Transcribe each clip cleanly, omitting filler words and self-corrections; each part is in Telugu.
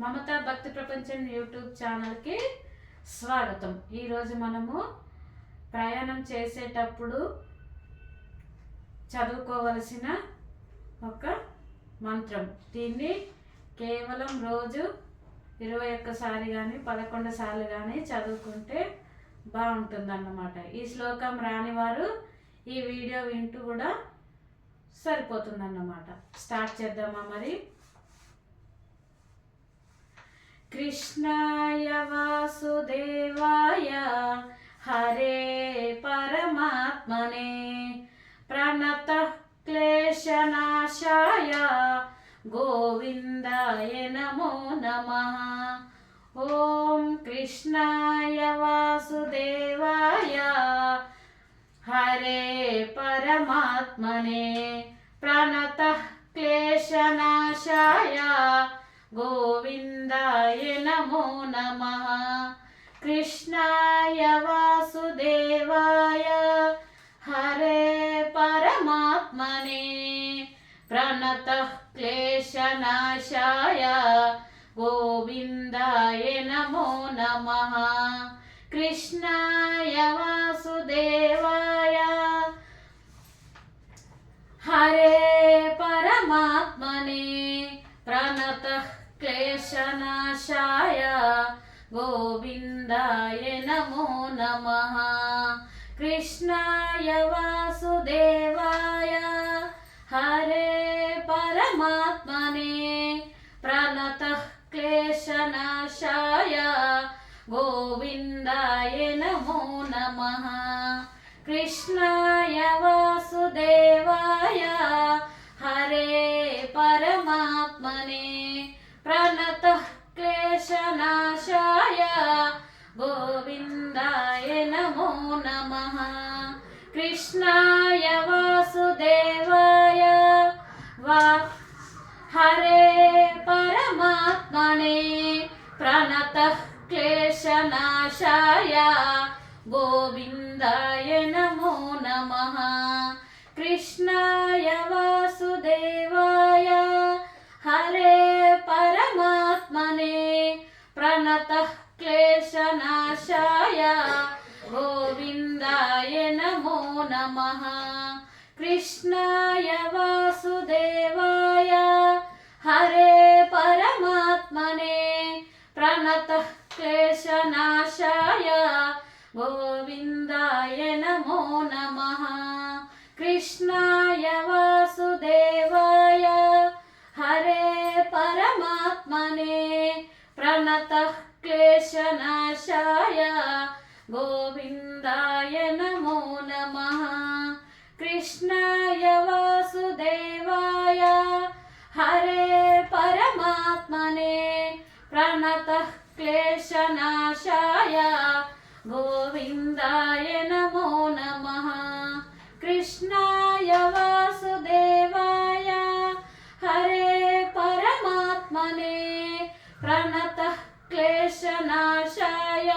మమతా భక్తి ప్రపంచం యూట్యూబ్ ఛానల్కి స్వాగతం. ఈరోజు మనము ప్రయాణం చేసేటప్పుడు చదువుకోవలసిన ఒక మంత్రం. దీన్ని కేవలం రోజు 21 సార్లు కానీ 11 సార్లు కానీ చదువుకుంటే బాగుంటుందన్నమాట. ఈ శ్లోకం రాని వారు ఈ వీడియో వింటూ కూడా సరిపోతుందన్నమాట. స్టార్ట్ చేద్దామా మరి. కృష్ణాయ వాసుదేవాయ హరే పరమాత్మనే ప్రణత క్లేశనాశాయ గోవిందాయ నమో నమః. ఓం కృష్ణాయ వాసుదేవాయ హరే పరమాత్మనే ప్రణత క్లేశనాశాయ గోవిందాయ నమో నమః. కృష్ణాయ వాసుదేవాయ హరే పరమాత్మనే ప్రణత క్లేశనాశాయ గోవిందాయ నమో నమః. కృష్ణాయ వాసుదేవాయ హరే పరమాత్మనే ప్రణత క్లేశనాశాయ గోవిందాయ నమో నమః. కృష్ణాయ వాసుదేవాయ హరే పరమాత్మనే ప్రణత క్లేశనాశాయ గోవిందాయ నమో నమః. కృష్ణాయ వాసుదేవాయ హరే పరమాత్మనే ప్రణత క్లేశనాశాయ గోవిందాయ నమో నమః. కృష్ణాయ వాసుదేవాయ హరే పరమాత్మనే ప్రణత క్లేశనాశాయ గోవిందాయ నమో నమః. కృష్ణాయ వాసుదేవాయ హరే పరమాత్మనే ప్రణత క్లేశనాశాయ గోవిందాయ నమో నమః. కృష్ణాయ వాసుదేవాయ హరే పరమాత్మనే ప్రణత క్లేశనాశాయ గోవిందాయ నమో నమః. కృష్ణాయ వాసుదేవాయ హరే పరమాత్మనే ప్రణత క్లేశనాశాయ గోవిందాయ నమో నమః. కృష్ణాయ వాసుదేవాయ హరే పరమాత్మనే ప్రణత క్లేశనాశాయ గోవిందాయ నమో నమః. కృష్ణాయ వాసుదేవాయ హరే పరమాత్మనే ప్రణత క్లేశనాశాయ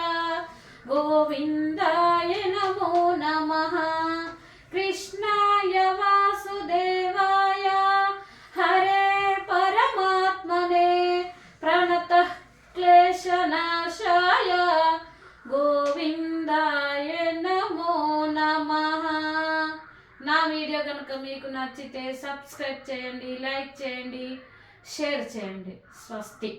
గోవిందాయ నమో నమః. కృష్ణాయ వాసుదేవాయ హరే పరమాత్మనే ప్రణత క్లేశనాశాయ గోవిందాయ నమో నమః. నా వీడియో కనుక మీకు నచ్చితే సబ్స్క్రైబ్ చేయండి, లైక్ చేయండి, షేర్ చేయండి. స్వస్తి.